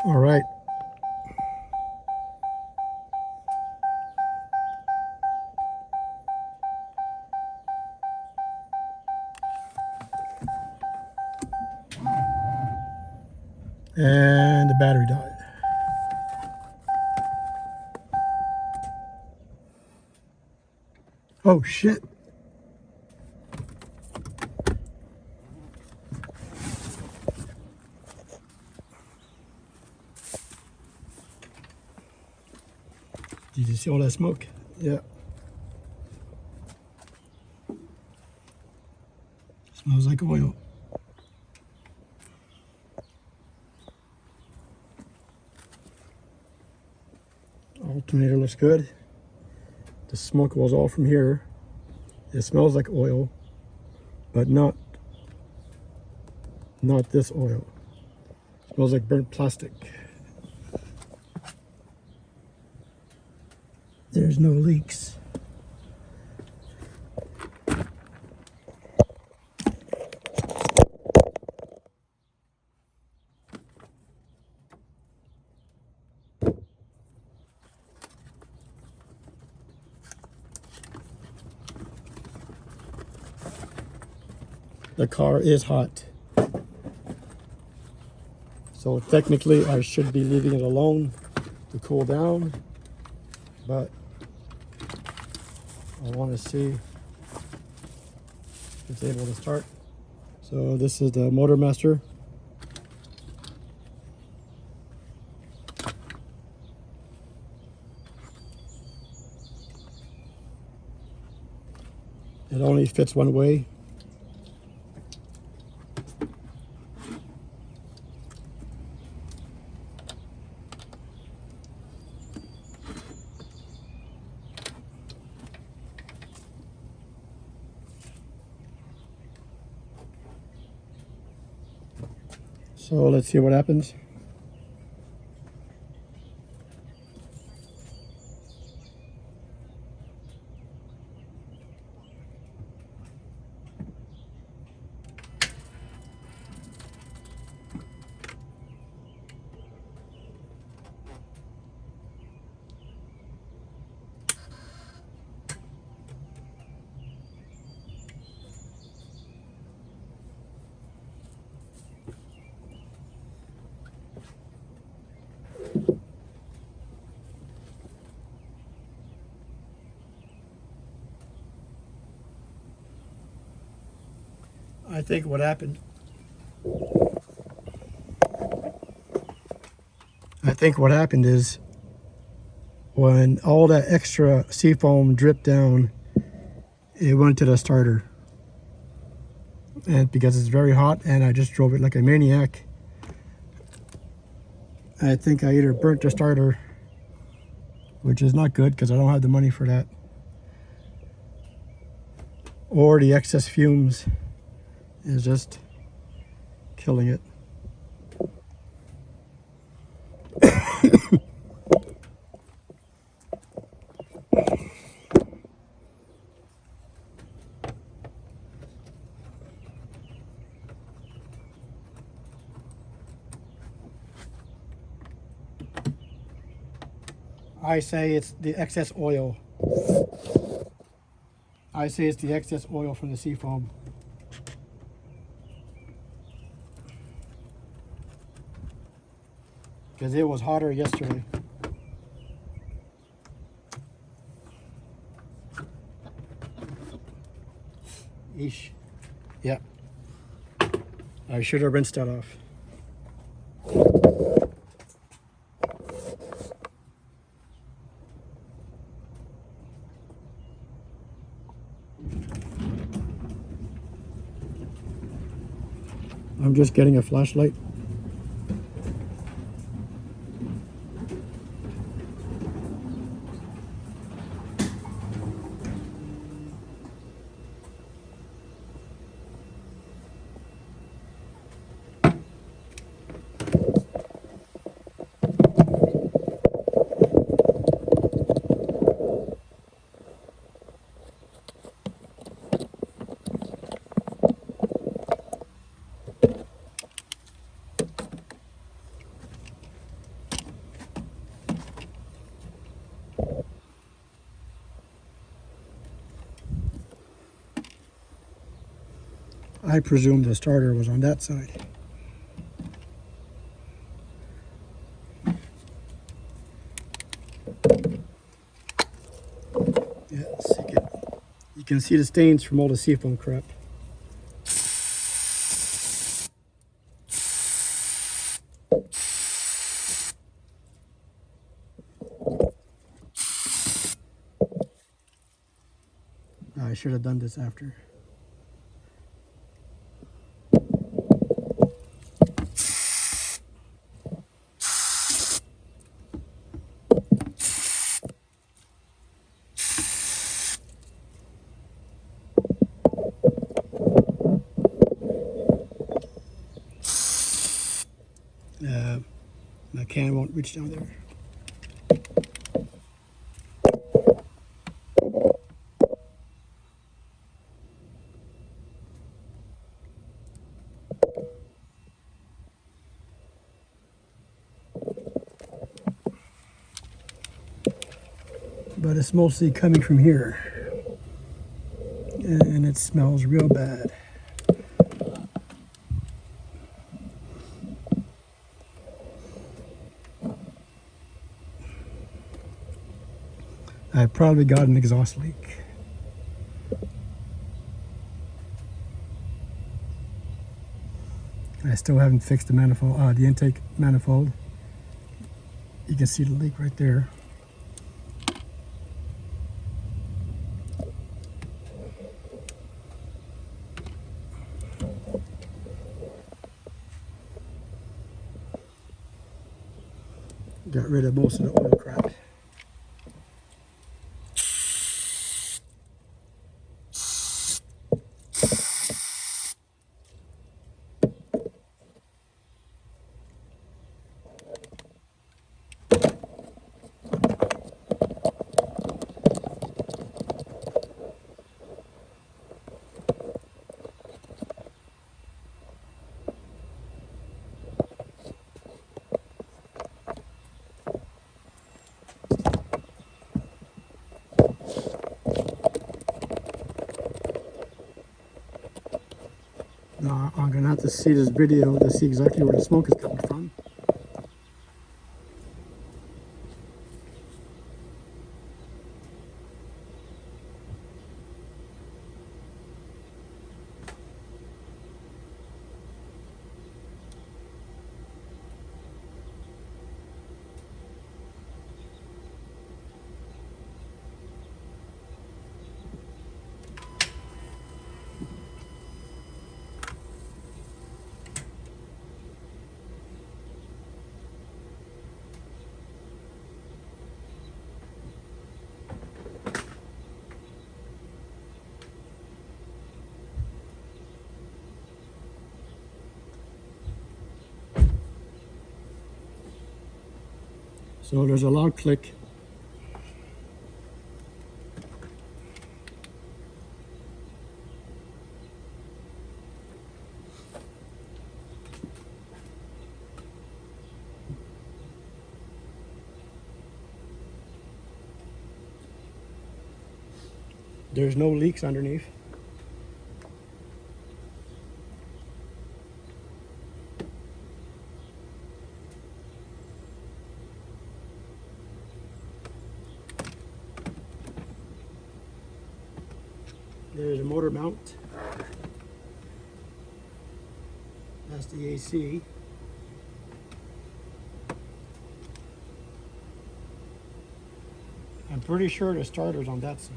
All right. And the battery died. Oh shit. Did you see all that smoke? Yeah. Smells like oil. Alternator looks good. The smoke was all from here. It smells like oil, but not this oil. It smells like burnt plastic. There's no leaks. The car is hot. So technically I should be leaving it alone to cool down, but I want to see if it's able to start. So this is the Motor Master. It only fits one way. So let's see what happens. I think what happened is when all that extra seafoam dripped down, it went to the starter. And because it's very hot and I just drove it like a maniac, I think I either burnt the starter, which is not good because I don't have the money for that, or the excess fumes is just killing it. I say it's the excess oil. I say it's the excess oil from the seafoam. Because it was hotter yesterday. Eesh. Yeah. I should have rinsed that off. I'm just getting a flashlight. I presume the starter was on that side. Yes, you can see the stains from all the seafoam crap. I should have done this after. My can won't reach down there. But it's mostly coming from here. And it smells real bad. I probably got an exhaust leak. I still haven't fixed the manifold, the intake manifold. You can see the leak right there. Got rid of most of the oil crap. Now I'm gonna have to see this video to see exactly where the smoke is coming from. So there's a loud click. There's no leaks underneath. There's a motor mount. That's the AC. I'm pretty sure the starter's on that side.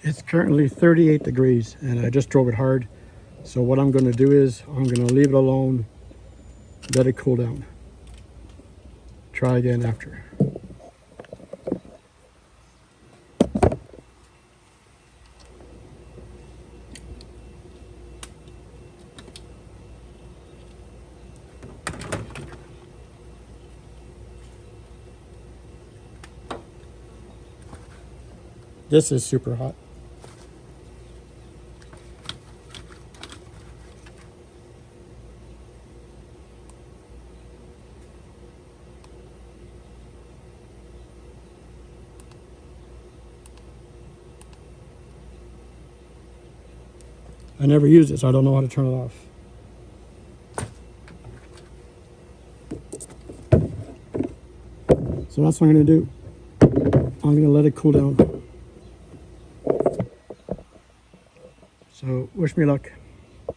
It's currently 38 degrees and I just drove it hard. So what I'm going to do is I'm going to leave it alone, let it cool down. Try again after. This is super hot. I never used it, so I don't know how to turn it off. So that's what I'm going to do. I'm going to let it cool down. So wish me luck.